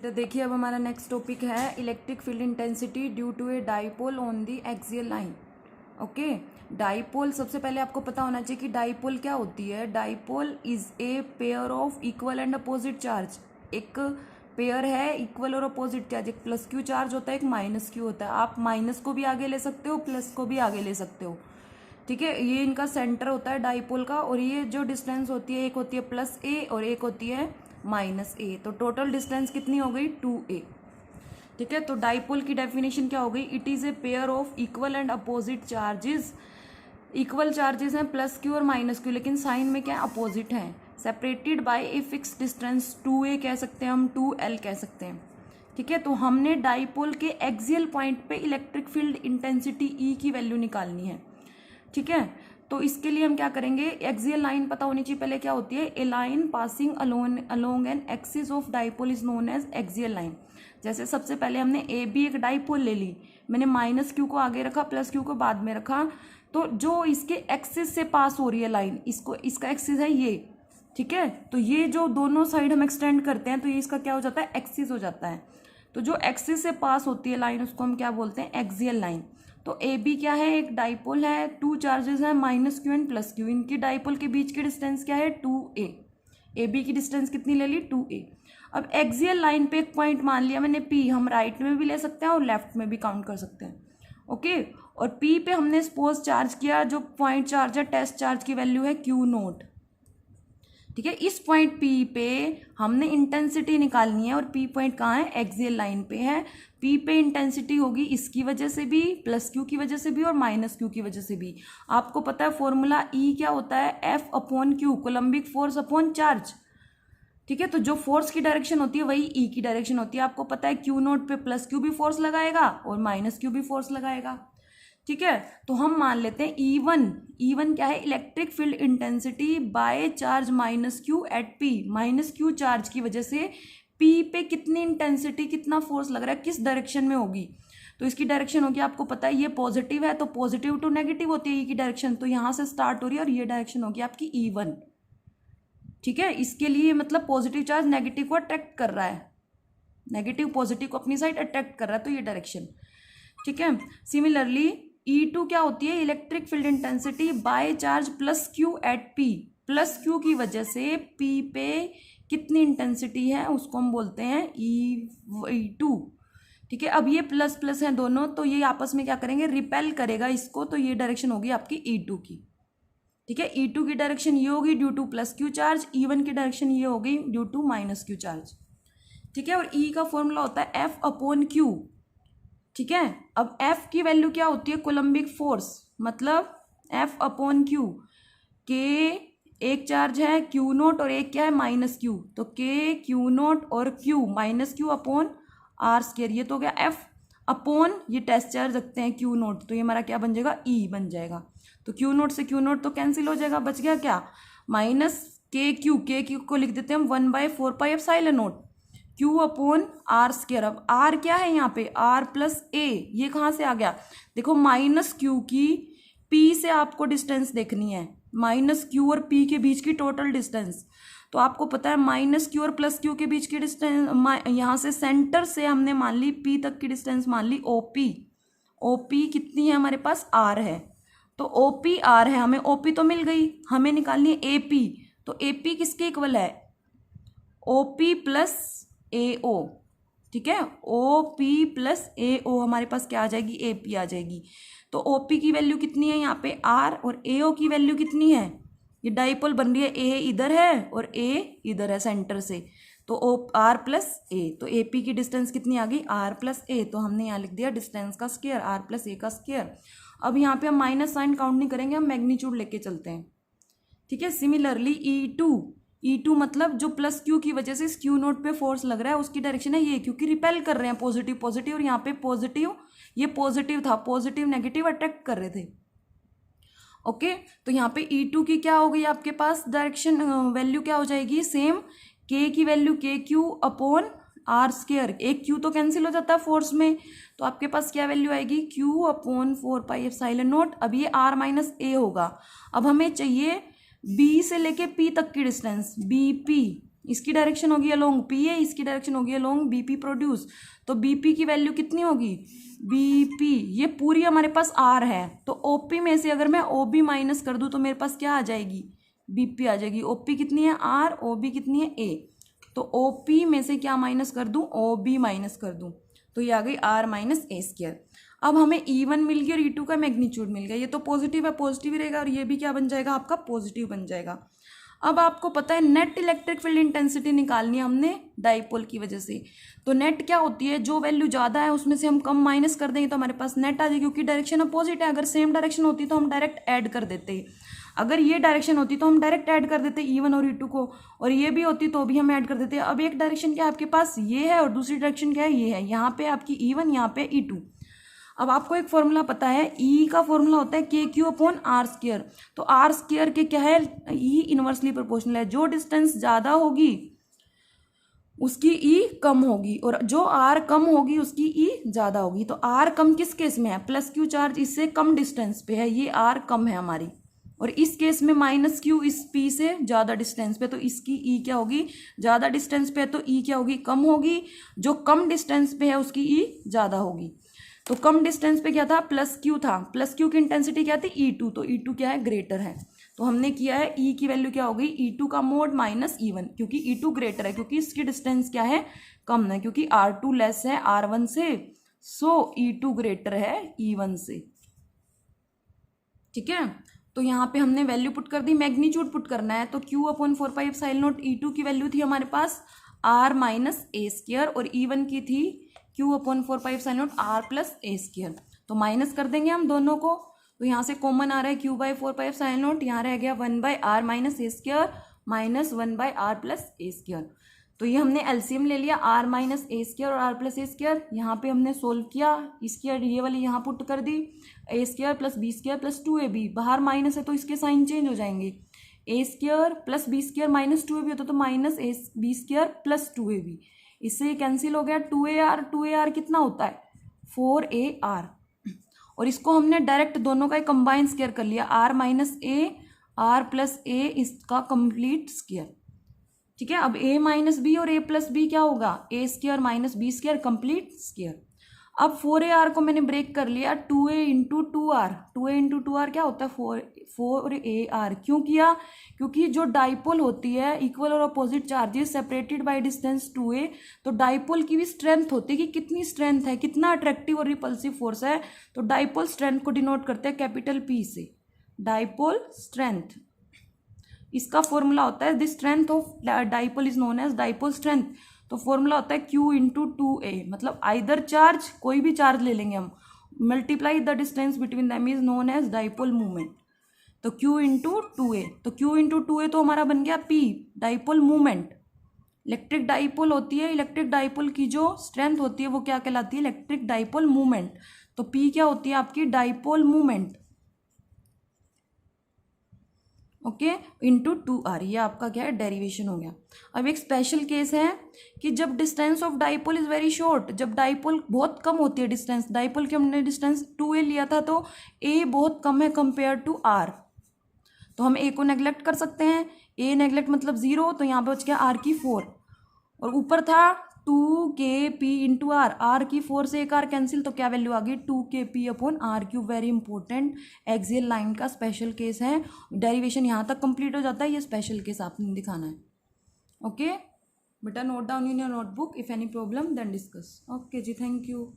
तो देखिए अब हमारा नेक्स्ट टॉपिक है electric field intensity due to a dipole on the axial line. Okay, dipole सबसे पहले आपको पता होना चाहिए कि डाइपोल क्या होती है। Dipole is a pair of equal and opposite charge. एक पेयर है इक्वल और अपोजिट चार्ज, एक प्लस क्यू चार्ज होता है, एक माइनस क्यू होता है। आप माइनस को भी आगे ले सकते हो, प्लस को भी आगे ले सकते हो। ठीक है, ये इनका सेंटर होता है डाइपोल का, और ये जो डिस्टेंस होती है एक होती है प्लस ए और एक होती है माइनस ए। तो टोटल डिस्टेंस कितनी हो गई 2a। ठीक है, तो डाइपोल की डेफिनेशन क्या हो गई, it is a pair of equal and opposite charges. Equal charges हैं प्लस क्यू और माइनस क्यू, लेकिन साइन में क्या अपोजिट हैं, separated by a fix distance 2a कह सकते हैं हम, 2l कह सकते हैं। ठीक है, तो हमने डाइपोल के एक्सियल पॉइंट पे इलेक्ट्रिक फील्ड इंटेंसिटी ई की वैल्यू निकालनी है। ठीक है, तो इसके लिए हम क्या करेंगे, एक्सियल लाइन पता होनी चाहिए पहले क्या होती है। A line passing along an axis of dipole is known as axial line. जैसे सबसे पहले हमने ए बी एक डाइपोल ले ली, मैंने माइनस क्यू को आगे रखा, प्लस क्यू को बाद में रखा, तो जो इसके एक्सिस से पास हो रही है लाइन, इसका एक्सिस है ये। ठीक है, तो ये जो दोनों साइड हम एक्सटेंड करते हैं तो ये इसका क्या हो जाता है, एक्सिस हो जाता है। तो जो एक्सिस से पास होती है लाइन उसको हम क्या बोलते हैं, एक्सियल लाइन। तो ए बी क्या है, एक डाइपोल है, टू चार्जेस हैं minus Q and plus Q. इनकी डाइपोल के बीच की डिस्टेंस क्या है 2a। ए बी की डिस्टेंस कितनी ले ली 2a। अब एक्सियल लाइन पे एक पॉइंट मान लिया मैंने P, हम राइट में भी ले सकते हैं और लेफ्ट में भी काउंट कर सकते हैं। ओके, और P पे हमने सपोज चार्ज किया, जो पॉइंट चार्ज है टेस्ट चार्ज की वैल्यू है Q0। ठीक है, इस पॉइंट P पे हमने इंटेंसिटी निकालनी है, और P पॉइंट कहाँ है, एक्सियल लाइन पे है। P पे इंटेंसिटी होगी इसकी वजह से भी, प्लस Q की वजह से भी और माइनस Q की वजह से भी। आपको पता है फॉर्मूला E क्या होता है, F upon Q, coulombic force upon charge. ठीक है, तो जो फोर्स की डायरेक्शन होती है वही E की डायरेक्शन होती है। आपको पता है Q0 पे प्लस Q भी फोर्स लगाएगा और माइनस Q भी फोर्स लगाएगा। ठीक है, तो हम मान लेते हैं E1 क्या है, electric field intensity by charge minus Q at P। Minus Q charge की वजह से P पे कितनी इंटेंसिटी, कितना फोर्स लग रहा है, किस डायरेक्शन में होगी। तो इसकी डायरेक्शन होगी, आपको पता है ये पॉजिटिव है तो पॉजिटिव टू नेगेटिव होती है E की डायरेक्शन, तो यहाँ से स्टार्ट हो रही है और ये डायरेक्शन होगी आपकी E1। ठीक है, इसके लिए मतलब पॉजिटिव चार्ज नेगेटिव को अट्रैक्ट कर रहा है, नेगेटिव पॉजिटिव को अपनी साइड अट्रैक्ट कर रहा है, तो ये डायरेक्शन। ठीक है, सिमिलरली E2 क्या होती है, electric field intensity by charge plus Q at P। Plus Q की वजह से P पे कितनी इंटेंसिटी है उसको हम बोलते हैं E2। ठीक है, अब ये प्लस प्लस हैं दोनों, तो ये आपस में क्या करेंगे, रिपेल करेगा इसको, तो ये डायरेक्शन होगी आपकी E2 की। ठीक है, E2 की डायरेक्शन ये होगी due to plus Q charge, E1 की डायरेक्शन ये होगी due to minus Q charge. ठीक है, और E का फॉर्मूला होता है F अपॉन Q। ठीक है, अब F की वैल्यू क्या होती है, कोलम्बिक फोर्स, मतलब F अपॉन Q। K एक चार्ज है Q0 और एक क्या है माइनस Q, तो K Q0 और Q minus Q upon R square. ये तो हो गया F अपॉन, ये टेस्ट चार्ज रखते हैं Q0, तो ये हमारा क्या बन जाएगा, E बन जाएगा। तो Q0 से Q0 तो कैंसिल हो जाएगा, बच गया क्या, माइनस KQ को लिख देते हैं हम 1/4 epsilon not Q upon R square. अब R क्या है यहाँ पे, R प्लस A, ये कहाँ से आ गया, देखो माइनस Q की P से आपको डिस्टेंस देखनी है, माइनस Q और P के बीच की टोटल डिस्टेंस। तो आपको पता है माइनस Q और प्लस Q के बीच की डिस्टेंस, यहाँ से सेंटर से हमने मान ली P तक की डिस्टेंस मान ली OP कितनी है हमारे पास, R है, तो OP R है, हमें OP तो मिल गई, हमें निकालनी है AP। तो AP किसके इक्वल है, OP प्लस AO। ठीक है, OP प्लस AO हमारे पास क्या आ जाएगी, AP आ जाएगी। तो OP की वैल्यू कितनी है यहाँ पे R, और AO की वैल्यू कितनी है, ये डाइपोल बन रही है, A इधर है और A इधर है सेंटर से, तो R प्लस A, तो AP की डिस्टेंस कितनी आ गई, R प्लस A। तो हमने यहाँ लिख दिया डिस्टेंस का स्क्वायर, R प्लस A का स्क्वायर। अब यहाँ पे हम माइनस साइन काउंट नहीं करेंगे, हम मैग्नीट्यूड लेके चलते हैं। ठीक है, सिमिलरली E2 मतलब जो प्लस Q की वजह से इस Q0 पे फोर्स लग रहा है उसकी डायरेक्शन है ये, क्योंकि रिपेल कर रहे हैं पॉजिटिव पॉजिटिव, और यहाँ पे पॉजिटिव, ये पॉजिटिव था, पॉजिटिव नेगेटिव अट्रैक्ट कर रहे थे। ओके, तो यहाँ पे E2 की क्या हो गई आपके पास डायरेक्शन वैल्यू क्या हो जाएगी, सेम K की value KQ upon R square. एक Q तो कैंसिल हो जाता है फोर्स में, तो आपके पास क्या वैल्यू आएगी, Q अपॉन 4 एप्सिलॉन नॉट। अब ये R माइनस A होगा। अब हमें चाहिए B से लेके P तक की डिस्टेंस, BP इसकी डायरेक्शन होगी अलोंग पी ए, इसकी डायरेक्शन होगी अलोंग बी पी प्रोड्यूस। तो बी पी की वैल्यू कितनी होगी, बी पी ये पूरी हमारे पास आर है, तो ओ पी में से अगर मैं ओ बी माइनस कर दूँ तो मेरे पास क्या आ जाएगी, बी पी आ जाएगी। ओ पी कितनी है आर, ओ बी कितनी है ए, तो ओ पी में से क्या माइनस कर दूँ, ओ बी माइनस कर दूँ, तो ये आ गई आर माइनस ए स्क्वायर। अब हमें E1 मिल गया और E2 का मैग्नीट्यूड मिल गया, ये तो पॉजिटिव है, पॉजिटिव ही रहेगा, और ये भी क्या बन जाएगा आपका, पॉजिटिव बन जाएगा। अब आपको पता है नेट इलेक्ट्रिक फील्ड इंटेंसिटी निकालनी है हमने डाइपोल की वजह से। तो नेट क्या होती है, जो वैल्यू ज़्यादा है उसमें से हम कम माइनस कर देंगे तो हमारे पास नेट आ जाएगी, क्योंकि डायरेक्शन अपोजिट है। अगर सेम डायरेक्शन होती तो हम डायरेक्ट ऐड कर देते, अगर ये डायरेक्शन होती तो हम डायरेक्ट ऐड कर देते E1 और E2 को, और ये भी होती तो भी हम ऐड कर देते। अब एक डायरेक्शन क्या है आपके पास, ये है, और दूसरी डायरेक्शन क्या है, ये है। यहाँ पे आपकी E1, यहाँ पे E2। अब आपको एक फॉर्मूला पता है, E का फॉर्मूला होता है के क्यू अपॉन आर स्क्वायर। तो आर स्क्वायर के क्या है, E इनवर्सली प्रोपोर्शनल है, जो डिस्टेंस ज़्यादा होगी उसकी E कम होगी, और जो R कम होगी उसकी E ज़्यादा होगी। तो R कम किस केस में है, प्लस क्यू चार्ज इससे कम डिस्टेंस पे है, ये R कम है हमारी, और इस केस में माइनस क्यू इस P से ज़्यादा डिस्टेंस पे, तो इसकी E क्या होगी, ज़्यादा डिस्टेंस पे है तो E क्या होगी, कम होगी। जो कम डिस्टेंस पे है उसकी E ज़्यादा होगी। तो कम डिस्टेंस पे क्या था, प्लस क्यू था, प्लस क्यू की इंटेंसिटी क्या थी, E2, तो E2 क्या है, ग्रेटर है। तो हमने किया है E की वैल्यू क्या हो गई, E2 का मोड माइनस E1, क्योंकि E2 ग्रेटर है, क्योंकि इसकी डिस्टेंस क्या है, कम है, क्योंकि R2 लेस है R1 से, सो E2 ग्रेटर है E1 से। ठीक है, तो यहाँ पे हमने वैल्यू पुट कर दी, मैग्नीट्यूड पुट करना है, तो Q अपॉन 4πε0 E2 की वैल्यू थी हमारे पास R माइनस ए स्क्वायर, और E1 की थी Q upon 4πε0 R plus a square. तो माइनस कर देंगे हम दोनों को, तो यहाँ से कॉमन आ रहा है Q बाई 4πε0, यहाँ रह गया 1 by R minus a square minus 1 by R plus a square. तो ये हमने एलसीएम ले लिया, आर माइनस ए स्क्वायर और आर प्लस ए स्क्वायर, यहाँ पे हमने सोल्व किया, स्क्वायर ये वाली यहाँ पुट कर दी, a square plus b square plus 2ab, बाहर माइनस है तो इसके साइन चेंज हो जाएंगे, a square plus b square minus 2ab होता तो minus a b square plus 2ab, इससे ये कैंसिल हो गया, 2ar कितना होता है 4ar, और इसको हमने डायरेक्ट दोनों का कंबाइन स्क्वायर कर लिया, R minus a R plus a इसका कंप्लीट स्क्वायर। ठीक है, अब a माइनस बी और a प्लस बी क्या होगा, a square minus b square complete square. अब 4ar को मैंने ब्रेक कर लिया, 2a into 2r, 2a into 2r क्या होता है 4ar। क्यों किया, क्योंकि जो डाइपोल होती है इक्वल और opposite charges separated by distance 2a, तो डाइपोल की भी स्ट्रेंथ होती है कि कितनी स्ट्रेंथ है, कितना अट्रैक्टिव और रिपल्सिव फोर्स है। तो डाइपोल स्ट्रेंथ को डिनोट करते हैं कैपिटल P से, डाइपोल स्ट्रेंथ, इसका फॉर्मूला होता है the strength of dipole is known as dipole strength. तो फॉर्मूला होता है Q इंटू 2a, मतलब आइदर चार्ज, कोई भी चार्ज ले लेंगे हम, multiply the distance between them is known as dipole movement. तो Q इंटू 2a, तो Q इंटू 2a तो हमारा बन गया P, dipole movement. Electric dipole होती है, इलेक्ट्रिक डाइपोल की जो स्ट्रेंथ होती है वो क्या कहलाती है, इलेक्ट्रिक डाइपोल मूवमेंट। तो P क्या होती है आपकी, dipole movement, okay, into 2r, ये आपका क्या है, डेरिवेशन हो गया। अब एक स्पेशल केस है कि जब distance of dipole is very short, जब डाइपोल बहुत कम होती है डिस्टेंस, डाइपोल की हमने डिस्टेंस 2a लिया था, तो a बहुत कम है कंपेयर टू r, तो हम a को नेग्लेक्ट कर सकते हैं, a नेग्लेक्ट मतलब 0, तो यहाँ पे बच गया r की 4, और ऊपर था 2kp इंटू r की 4 से एक r कैंसिल, तो क्या वैल्यू आ गई 2kp upon r3। Very important axial line का स्पेशल केस है, डेरिवेशन यहाँ तक कंप्लीट हो जाता है, ये स्पेशल केस आपने दिखाना है। ओके बेटा, note down in your notebook, if any problem then discuss. Okay जी, थैंक यू।